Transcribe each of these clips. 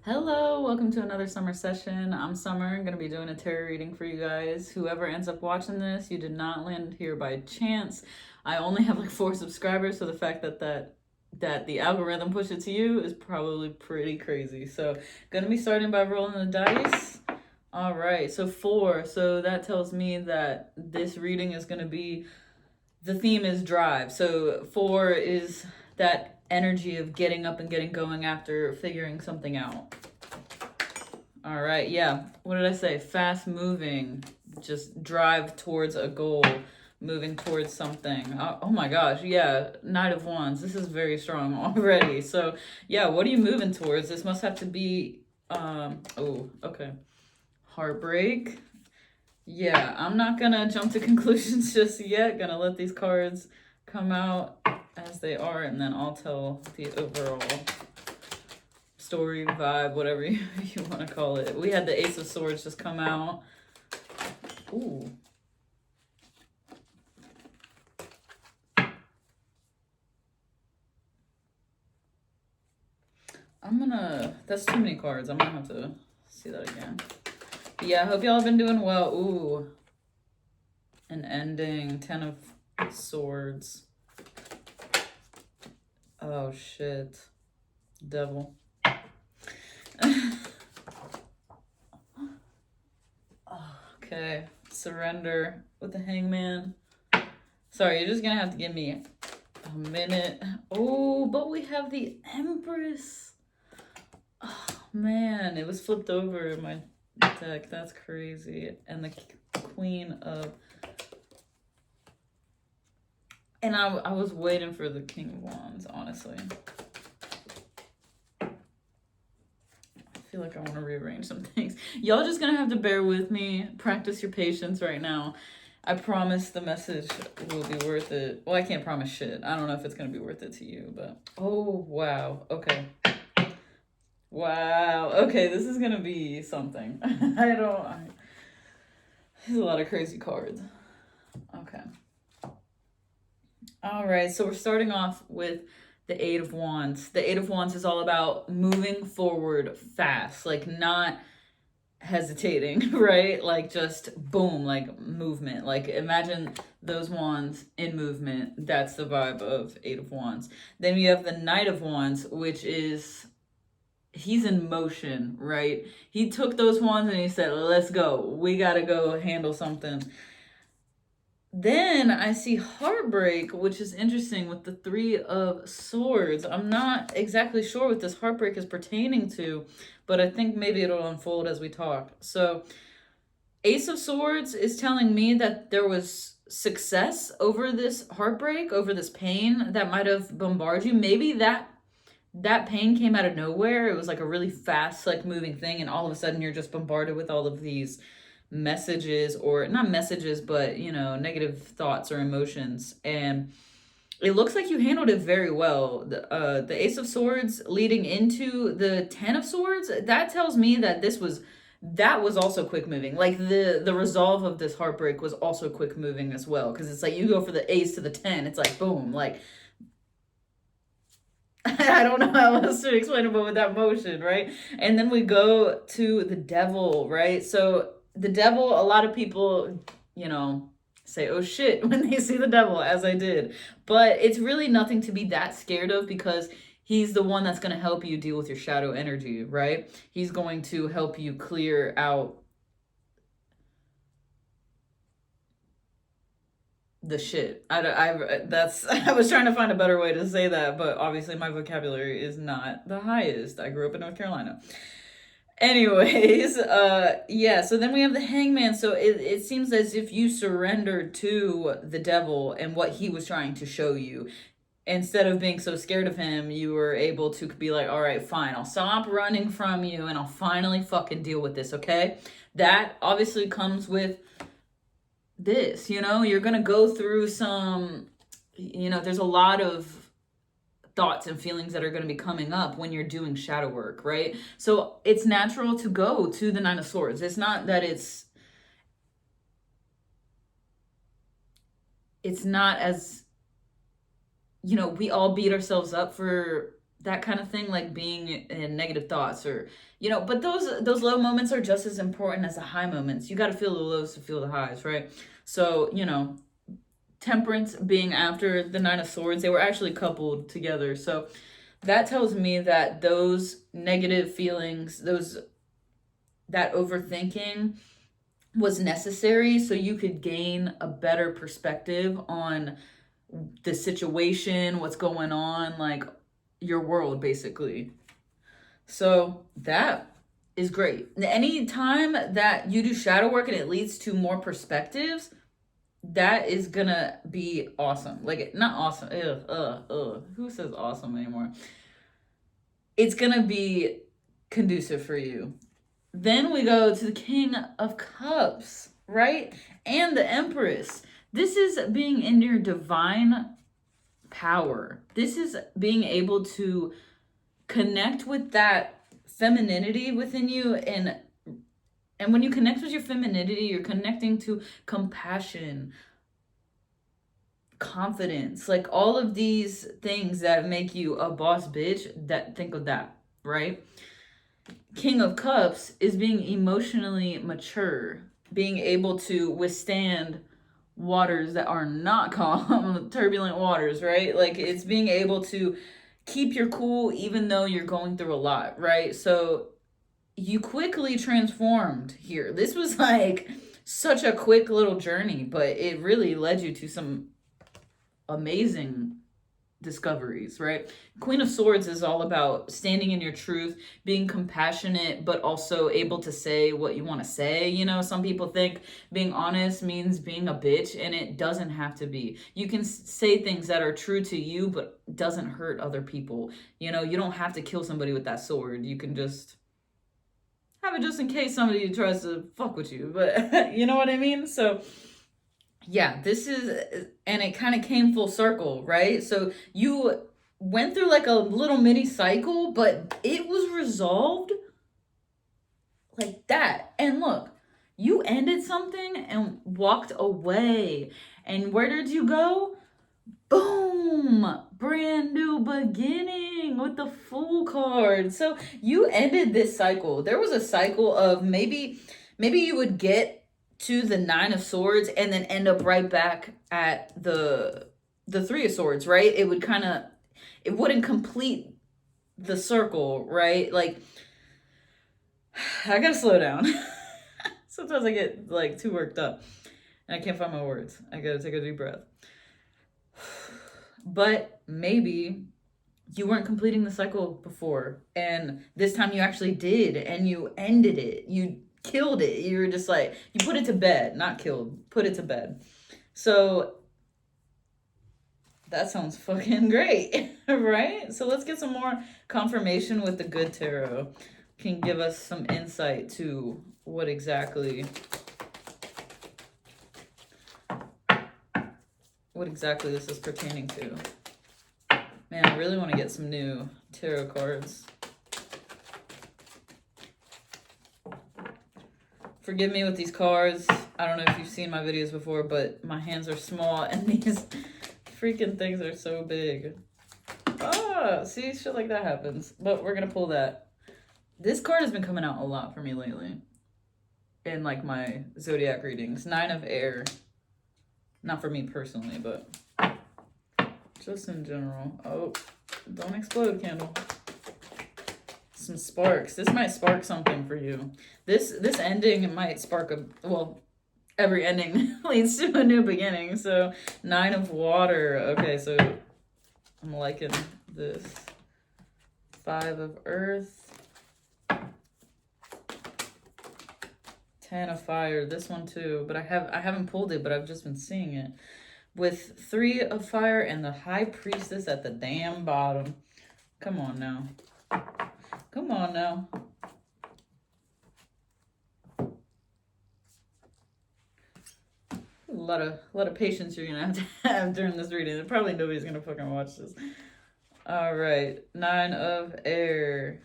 Hello, welcome to another summer session. I'm Summer. I'm going to be doing a tarot reading for you guys. Whoever ends up watching this, you did not land here by chance. I only have like 4 subscribers, so the fact that the algorithm pushed it to you is probably pretty crazy. So, going to be starting by rolling the dice. All right, so 4. So that tells me that this reading is going to be, the theme is drive. So 4 is that energy of getting up and getting going after figuring something out. All right, yeah. What did I say? Fast moving, just drive towards a goal, moving towards something. Oh my gosh, yeah. Knight of Wands. This is very strong already. So, yeah, what are you moving towards? This must have to be, oh, okay. Heartbreak. Yeah, I'm not gonna jump to conclusions just yet. Gonna let these cards come out as they are, and then I'll tell the overall story, vibe, whatever you want to call it. We had the Ace of Swords just come out. Ooh. That's too many cards. I'm gonna have to see that again. But yeah, I hope y'all have been doing well. Ooh. An ending. 10 of Swords. Oh, shit. Devil. Okay. Surrender with the Hangman. Sorry, you're just gonna have to give me a minute. Oh, but we have the Empress. Oh, man. It was flipped over in my deck. That's crazy. And the Queen of... And I was waiting for the King of Wands, honestly. I feel like I want to rearrange some things. Y'all just gonna have to bear with me. Practice your patience right now. I promise the message will be worth it. Well, I can't promise shit. I don't know if it's gonna be worth it to you, but... Oh, wow. Okay. Wow. Okay, this is gonna be something. There's a lot of crazy cards. Okay. All right, so we're starting off with the Eight of Wands. The Eight of Wands is all about moving forward fast, like not hesitating, right? Like just boom, like movement. Like imagine those wands in movement. That's the vibe of Eight of Wands. Then you have the Knight of Wands, which is, he's in motion, right? He took those wands and he said, let's go. We got to go handle something. Then I see heartbreak, which is interesting with the 3 of Swords. I'm not exactly sure what this heartbreak is pertaining to, but I think maybe it'll unfold as we talk. So Ace of Swords is telling me that there was success over this heartbreak, over this pain that might have bombarded you. Maybe that pain came out of nowhere. It was like a really fast, like moving thing, and all of a sudden you're just bombarded with all of these messages, or not messages, but negative thoughts or emotions, and it looks like you handled it very well. The Ace of Swords leading into the 10 of Swords, that tells me that that was also quick moving. Like the resolve of this heartbreak was also quick moving as well, because it's like you go for the Ace to the 10, it's like boom, like I don't know how else to explain it, but with that motion, right? And then we go to the Devil, right? So the Devil, a lot of people, say, oh shit, when they see the Devil, as I did. But it's really nothing to be that scared of, because he's the one that's going to help you deal with your shadow energy, right? He's going to help you clear out the shit. I was trying to find a better way to say that, but obviously my vocabulary is not the highest. I grew up in North Carolina. Anyways, yeah, so then we have the Hangman. So it seems as if you surrendered to the Devil and what he was trying to show you. Instead of being so scared of him, you were able to be like, all right, fine, I'll stop running from you and I'll finally fucking deal with this, okay? That obviously comes with this, you're gonna go through some, there's a lot of thoughts and feelings that are going to be coming up when you're doing shadow work, right? So it's natural to go to the 9 of Swords. It's not that it's not as, we all beat ourselves up for that kind of thing, like being in negative thoughts, or but those low moments are just as important as the high moments. You got to feel the lows to feel the highs, right? So Temperance being after the Nine of Swords, they were actually coupled together. So that tells me that those negative feelings, that overthinking was necessary so you could gain a better perspective on the situation, what's going on, like your world, basically. So that is great. Any time that you do shadow work and it leads to more perspectives, that is gonna be awesome. Like, not awesome. Who says awesome anymore? It's gonna be conducive for you. Then we go to the King of Cups, right? And the Empress. This is being in your divine power. This is being able to connect with that femininity within you, and when you connect with your femininity, you're connecting to compassion, confidence, like all of these things that make you a boss bitch. That, think of that, right? King of Cups is being emotionally mature, being able to withstand waters that are not calm, turbulent waters, right? Like, it's being able to keep your cool even though you're going through a lot, right? So you quickly transformed here. This was like such a quick little journey, but it really led you to some amazing discoveries, right? Queen of Swords is all about standing in your truth, being compassionate, but also able to say what you want to say. Some people think being honest means being a bitch, and it doesn't have to be. You can say things that are true to you, but doesn't hurt other people. You don't have to kill somebody with that sword. You can just have it just in case somebody tries to fuck with you. But you know what I mean? So yeah, and it kind of came full circle, right? So you went through like a little mini cycle, but it was resolved like that. And look, you ended something and walked away. And where did you go? Boom! Brand new beginning with the Fool card. So you ended this cycle. There was a cycle of maybe you would get to the Nine of Swords and then end up right back at the Three of Swords, right? It wouldn't complete the circle, right? Like, I gotta slow down. Sometimes I get like too worked up and I can't find my words. I gotta take a deep breath. But maybe you weren't completing the cycle before, and this time you actually did, and you ended it. You killed it. You were just like, you put it to bed, not killed, put it to bed. So that sounds fucking great, right? So let's get some more confirmation with the good tarot. Can give us some insight to what exactly this is pertaining to. Man, I really want to get some new tarot cards. Forgive me with these cards. I don't know if you've seen my videos before, but my hands are small and these freaking things are so big. See, shit like that happens. But we're going to pull that. This card has been coming out a lot for me lately in like my zodiac readings. Nine of Air. Not for me personally, but just in general. Oh, don't explode, candle. Some sparks. This might spark something for you. This ending might spark every ending leads to a new beginning. So Nine of Water. Okay, so I'm liking this. Five of Earth. 10 of Fire. This one too, but I haven't pulled it, but I've just been seeing it. With 3 of Fire and the High Priestess at the damn bottom. Come on now. Come on now. A lot of patience you're gonna have to have during this reading. Probably nobody's gonna fucking watch this. All right, Nine of Air.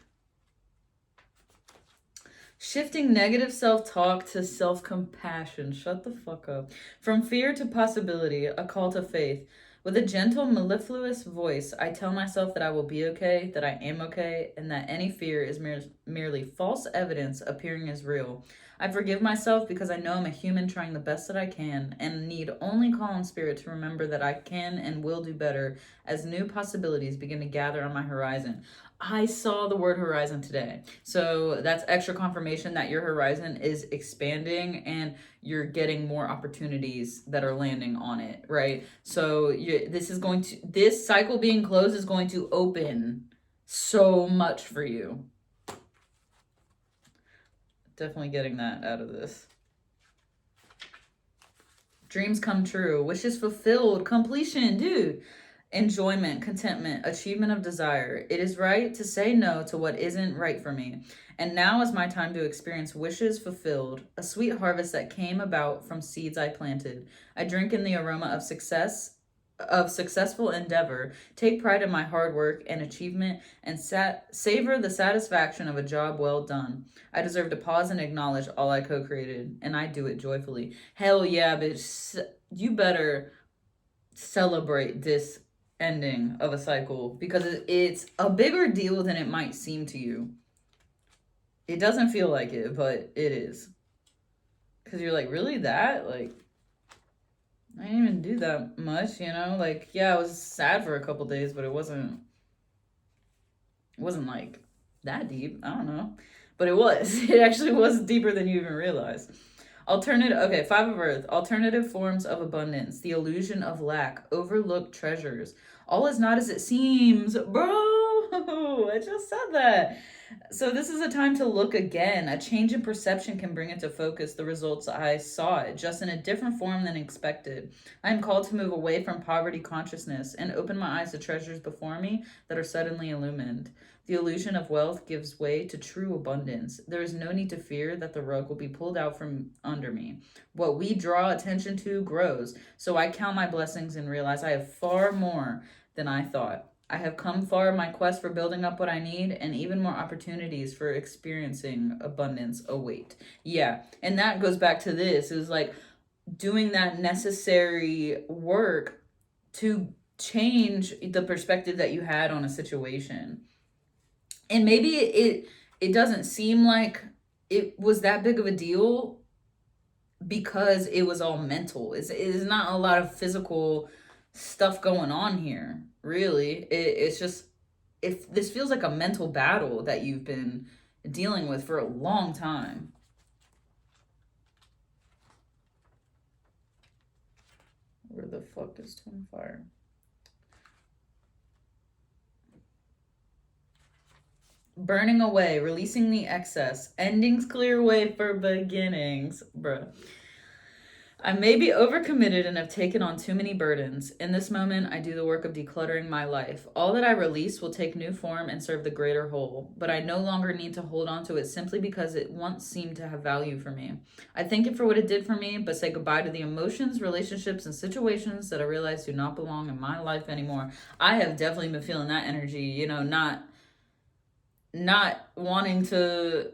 Shifting negative self-talk to self-compassion. Shut the fuck up. From fear to possibility, a call to faith. With a gentle, mellifluous voice, I tell myself that I will be okay, that I am okay, and that any fear is merely false evidence appearing as real. I forgive myself because I know I'm a human trying the best that I can and need only call on spirit to remember that I can and will do better as new possibilities begin to gather on my horizon. I saw the word horizon today. So that's extra confirmation that your horizon is expanding and you're getting more opportunities that are landing on it, right? So this cycle being closed is going to open so much for you. Definitely getting that out of this. Dreams come true, wishes fulfilled, completion, dude. Enjoyment, contentment, achievement of desire. It is right to say no to what isn't right for me. And now is my time to experience wishes fulfilled, a sweet harvest that came about from seeds I planted. I drink in the aroma of successful endeavor, take pride in my hard work and achievement, and savor the satisfaction of a job well done. I deserve to pause and acknowledge all I co-created, and I do it joyfully. Hell yeah, bitch. You better celebrate this ending of a cycle because it's a bigger deal than it might seem to you. It doesn't feel like it, but it is. Because you're like, really that? Like, I didn't even do that much, you know? Like, yeah, I was sad for a couple days, but it wasn't like that deep. I don't know. But it was. It actually was deeper than you even realized. Five of Earth. Alternative forms of abundance. The illusion of lack. Overlooked treasures. All is not as it seems. Bro, I just said that. So this is a time to look again. A change in perception can bring into focus the results I sought, just in a different form than expected. I am called to move away from poverty consciousness and open my eyes to treasures before me that are suddenly illumined. The illusion of wealth gives way to true abundance. There is no need to fear that the rug will be pulled out from under me. What we draw attention to grows, so I count my blessings and realize I have far more than I thought. I have come far in my quest for building up what I need, and even more opportunities for experiencing abundance await. Yeah, and that goes back to this. It was like doing that necessary work to change the perspective that you had on a situation. And maybe it doesn't seem like it was that big of a deal because it was all mental. It's not a lot of physical stuff going on here, really. It's just, if this feels like a mental battle that you've been dealing with for a long time. Where the fuck is Twin Fire? Burning away, releasing the excess, endings clear way for beginnings, bruh. I may be overcommitted and have taken on too many burdens. In this moment, I do the work of decluttering my life. All that I release will take new form and serve the greater whole, but I no longer need to hold on to it simply because it once seemed to have value for me. I thank it for what it did for me, but say goodbye to the emotions, relationships, and situations that I realize do not belong in my life anymore. I have definitely been feeling that energy, you know, not wanting to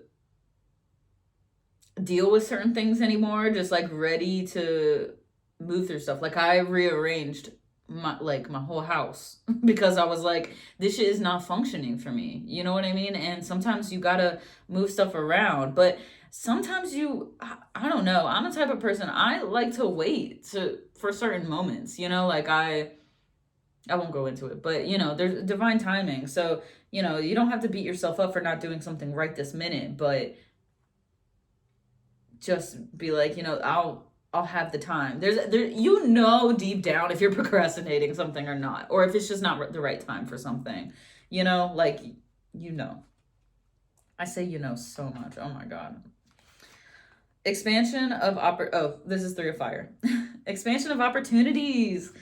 deal with certain things anymore, just like ready to move through stuff. Like I rearranged my whole house because I was like, this shit is not functioning for me. You know what I mean? And sometimes you gotta move stuff around, but sometimes I don't know. I'm a type of person, I like to wait for certain moments, you know, like I won't go into it, but you know, there's divine timing. So, you know, you don't have to beat yourself up for not doing something right this minute, but just be like, you know, I'll have the time. You know, deep down if you're procrastinating something or not, or if it's just not the right time for something, you know, like, you know. I say you know so much. Oh my God. Expansion of this is 3 of Fire. Expansion of opportunities.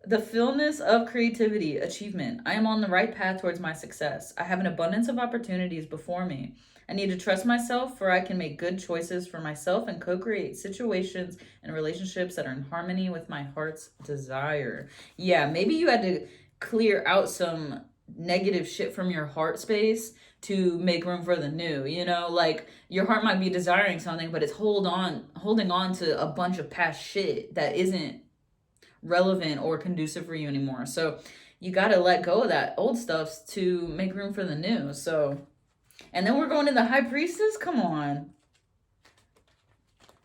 The fullness of creativity, achievement. I am on the right path towards my success. I have an abundance of opportunities before me. I need to trust myself, for I can make good choices for myself and co-create situations and relationships that are in harmony with my heart's desire. Yeah, maybe you had to clear out some negative shit from your heart space to make room for the new, you know? Like your heart might be desiring something, but it's holding on to a bunch of past shit that isn't relevant or conducive for you anymore. So you got to let go of that old stuff to make room for the new. So, and then we're going to the high priestess. Come on.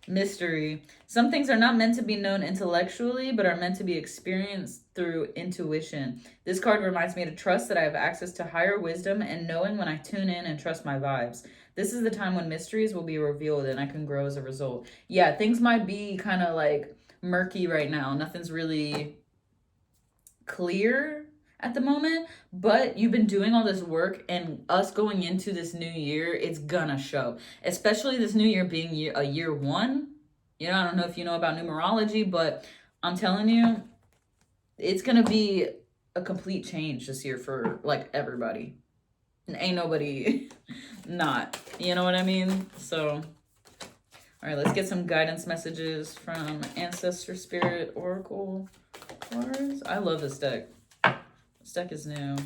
Mystery. Some things are not meant to be known intellectually, but are meant to be experienced through intuition. This card reminds me to trust that I have access to higher wisdom and knowing when I tune in and trust my vibes. This is the time when mysteries will be revealed and I can grow as a result. Yeah, things might be kind of like murky right now. Nothing's really clear at the moment, but you've been doing all this work, and us going into this new year, it's gonna show, especially this new year being a year one. You know, I don't know if you know about numerology, but I'm telling you, it's gonna be a complete change this year for like everybody, and ain't nobody not, you know what I mean? So all right, let's get some guidance messages from Ancestor Spirit Oracle cards. I love this deck. This deck is new.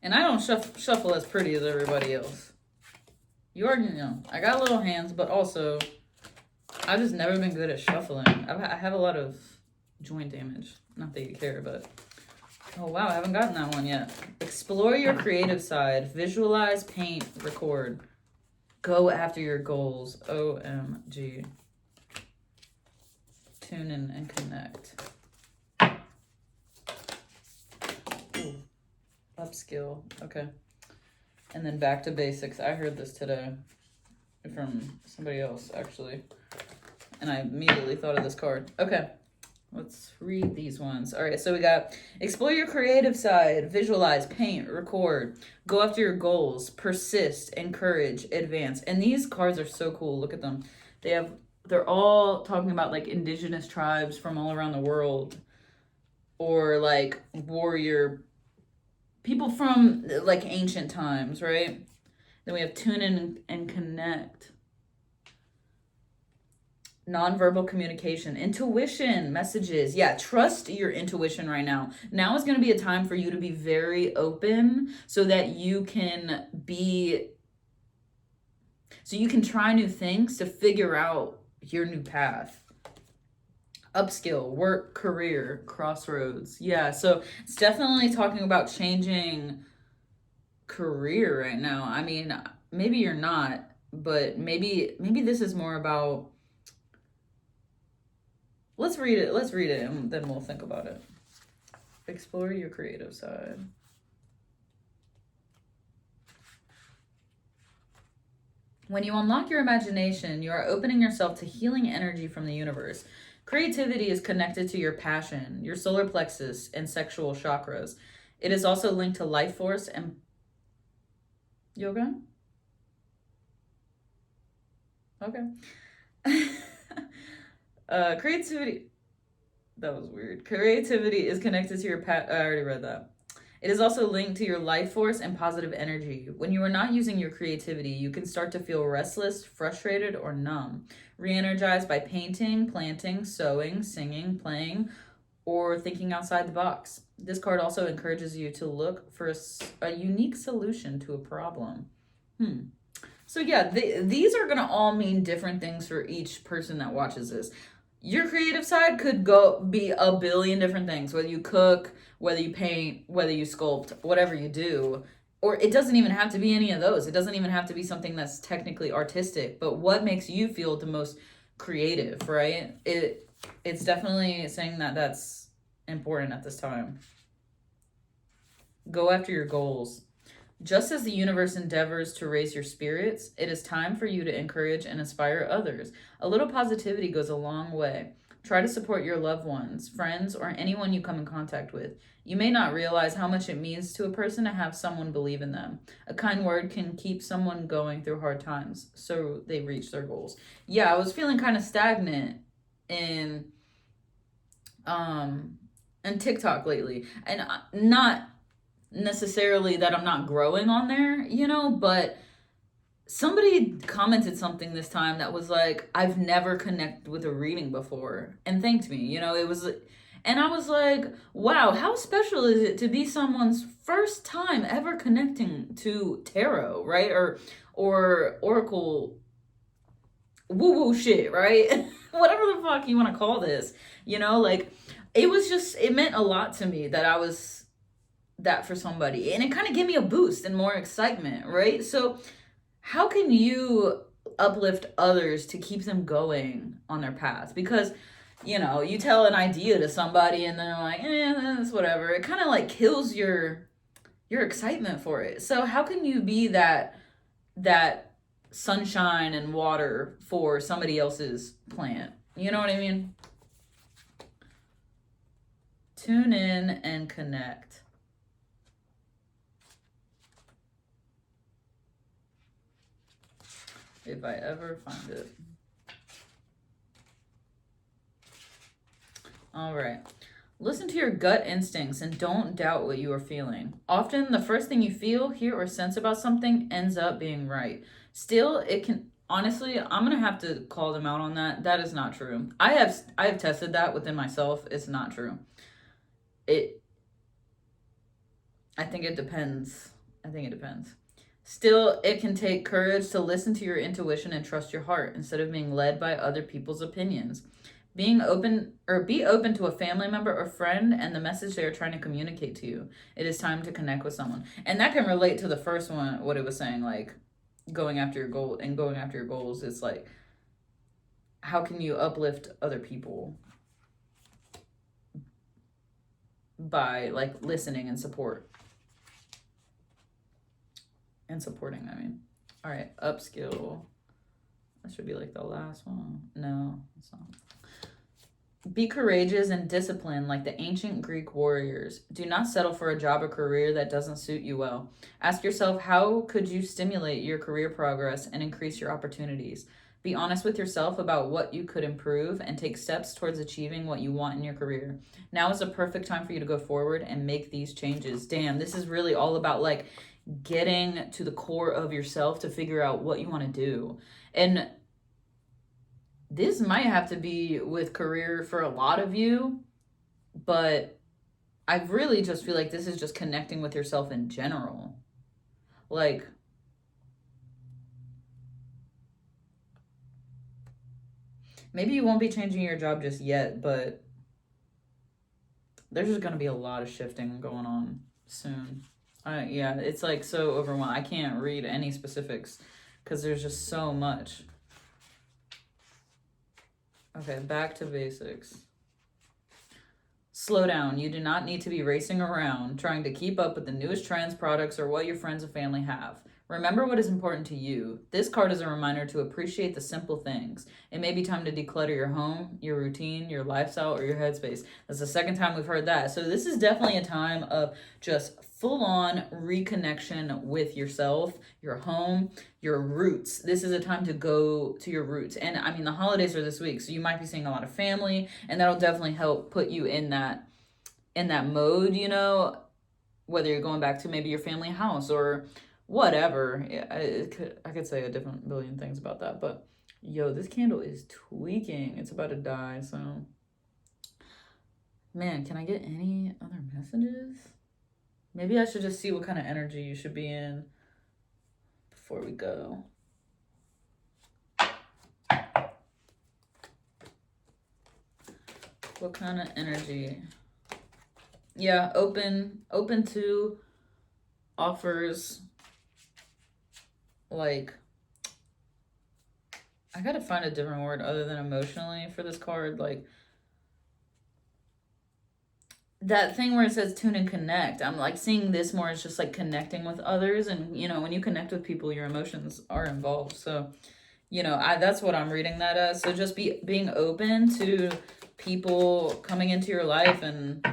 And I don't shuffle as pretty as everybody else. You already know. I got little hands, but also I've just never been good at shuffling. I have a lot of joint damage. Not that you care, but... Oh, wow, I haven't gotten that one yet. Explore your creative side. Visualize, paint, record. Go after your goals. OMG. Tune in and connect. Ooh. Upskill. Okay. And then back to basics. I heard this today from somebody else, actually. And I immediately thought of this card. Okay. Let's read these ones. All right, so we got explore your creative side, visualize, paint, record, go after your goals, persist, encourage, advance. And these cards are so cool. Look at them. They're all talking about like indigenous tribes from all around the world, or like warrior people from like ancient times, right? Then we have tune in and connect. Nonverbal communication, intuition, messages. Yeah, trust your intuition right now. Now is going to be a time for you to be very open so that you can try new things to figure out your new path. Upskill, work, career, crossroads. Yeah, so it's definitely talking about changing career right now. I mean, maybe you're not, but maybe this is more about... Let's read it, and then we'll think about it. Explore your creative side. When you unlock your imagination, you are opening yourself to healing energy from the universe. Creativity is connected to your passion, your solar plexus, and sexual chakras. It is also linked to life force and yoga. Okay. Creativity. That was weird. Creativity is connected to your I already read that. It is also linked to your life force and positive energy. When you are not using your creativity, you can start to feel restless, frustrated, or numb. Re-energized by painting, planting, sewing, singing, playing, or thinking outside the box. This card also encourages you to look for a unique solution to a problem. So yeah, these are going to all mean different things for each person that watches this. Your creative side could be a billion different things, whether you cook, whether you paint, whether you sculpt, whatever you do. Or it doesn't even have to be any of those. It doesn't even have to be something that's technically artistic, but what makes you feel the most creative, right? It's definitely saying that that's important at this time. Go after your goals. Just as the universe endeavors to raise your spirits, it is time for you to encourage and inspire others. A little positivity goes a long way. Try to support your loved ones, friends, or anyone you come in contact with. You may not realize how much it means to a person to have someone believe in them. A kind word can keep someone going through hard times so they reach their goals. Yeah, I was feeling kind of stagnant in TikTok lately. And not necessarily that I'm not growing on there, but somebody commented something this time that was like, I've never connected with a reading before, and thanked me. And I was like, wow, how special is it to be someone's first time ever connecting to tarot, right? Or oracle woo woo shit, right? Whatever the fuck you want to call this. Like it was just, it meant a lot to me that I was that for somebody. And it kind of gave me a boost and more excitement, right? So how can you uplift others to keep them going on their path? Because you tell an idea to somebody and they're like, it's whatever. It kind of like kills your excitement for it. So how can you be that sunshine and water for somebody else's plant? You know what I mean? Tune in and connect. If I ever find it. All right. Listen to your gut instincts and don't doubt what you are feeling. Often, the first thing you feel, hear, or sense about something ends up being right. Still, it can. Honestly, I'm gonna have to call them out on that. That is not true. I have tested that within myself. It's not true. I think it depends. Still, it can take courage to listen to your intuition and trust your heart instead of being led by other people's opinions. Be open to a family member or friend and the message they are trying to communicate to you. It is time to connect with someone. And that can relate to the first one, what it was saying, like going after your goal and going after your goals. It's like, how can you uplift other people? By like listening and supporting, I mean. All right, upskill. That should be like the last one. No, it's not. Be courageous and disciplined like the ancient Greek warriors. Do not settle for a job or career that doesn't suit you well. Ask yourself, how could you stimulate your career progress and increase your opportunities? Be honest with yourself about what you could improve and take steps towards achieving what you want in your career. Now is the perfect time for you to go forward and make these changes. Damn, this is really all about like getting to the core of yourself to figure out what you want to do. And this might have to be with career for a lot of you, but I really just feel like this is just connecting with yourself in general. Like, maybe you won't be changing your job just yet, but there's just going to be a lot of shifting going on soon. Yeah, it's like so overwhelming. I can't read any specifics because there's just so much. Okay, back to basics. Slow down. You do not need to be racing around trying to keep up with the newest trends, products, or what your friends and family have. Remember what is important to you. This card is a reminder to appreciate the simple things. It may be time to declutter your home, your routine, your lifestyle, or your headspace. That's the second time we've heard that. So this is definitely a time of just full-on reconnection with yourself, your home, your roots. This is a time to go to your roots. And I mean, the holidays are this week, so you might be seeing a lot of family, and that'll definitely help put you in that mode, whether you're going back to maybe your family house or whatever. I could say a different billion things about that, but yo, this candle is tweaking. It's about to die, so man, can I get any other messages? Maybe I should just see what kind of energy you should be in before we go. What kind of energy? Yeah, open to offers. Like, I gotta find a different word other than emotionally for this card. Like, that thing where it says tune and connect, I'm like seeing this more as just like connecting with others. And when you connect with people, your emotions are involved. So that's what I'm reading that as. So just being open to people coming into your life and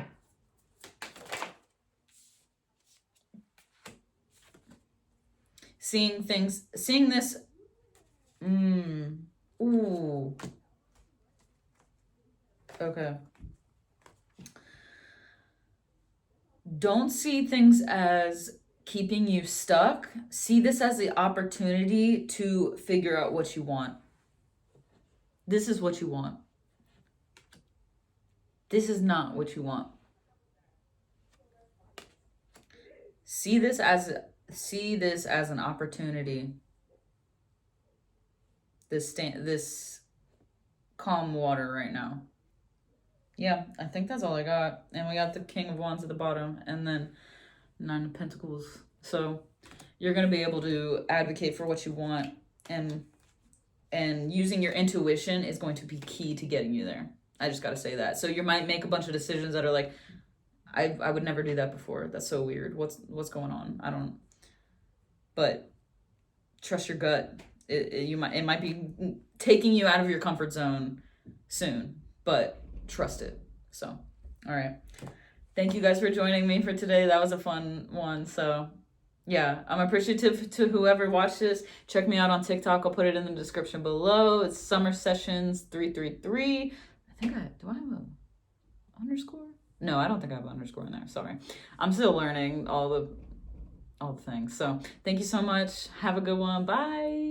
seeing this. Ooh. Okay. Don't see things as keeping you stuck. See this as the opportunity to figure out what you want. This is what you want. This is not what you want. See this as an opportunity. This calm water right now. Yeah, I think that's all I got. And we got the King of Wands at the bottom, and then Nine of Pentacles. So you're going to be able to advocate for what you want, and using your intuition is going to be key to getting you there. I just got to say that. So you might make a bunch of decisions that are like, I would never do that before. That's so weird. What's going on? I don't. But trust your gut. It might be taking you out of your comfort zone soon, but trust it. So, all right. Thank you guys for joining me for today. That was a fun one. So, yeah, I'm appreciative to whoever watched this. Check me out on TikTok. I'll put it in the description below. It's Summer Sessions 333. Do I have a underscore? No, I don't think I have an underscore in there. Sorry. I'm still learning all the things. So, thank you so much. Have a good one. Bye.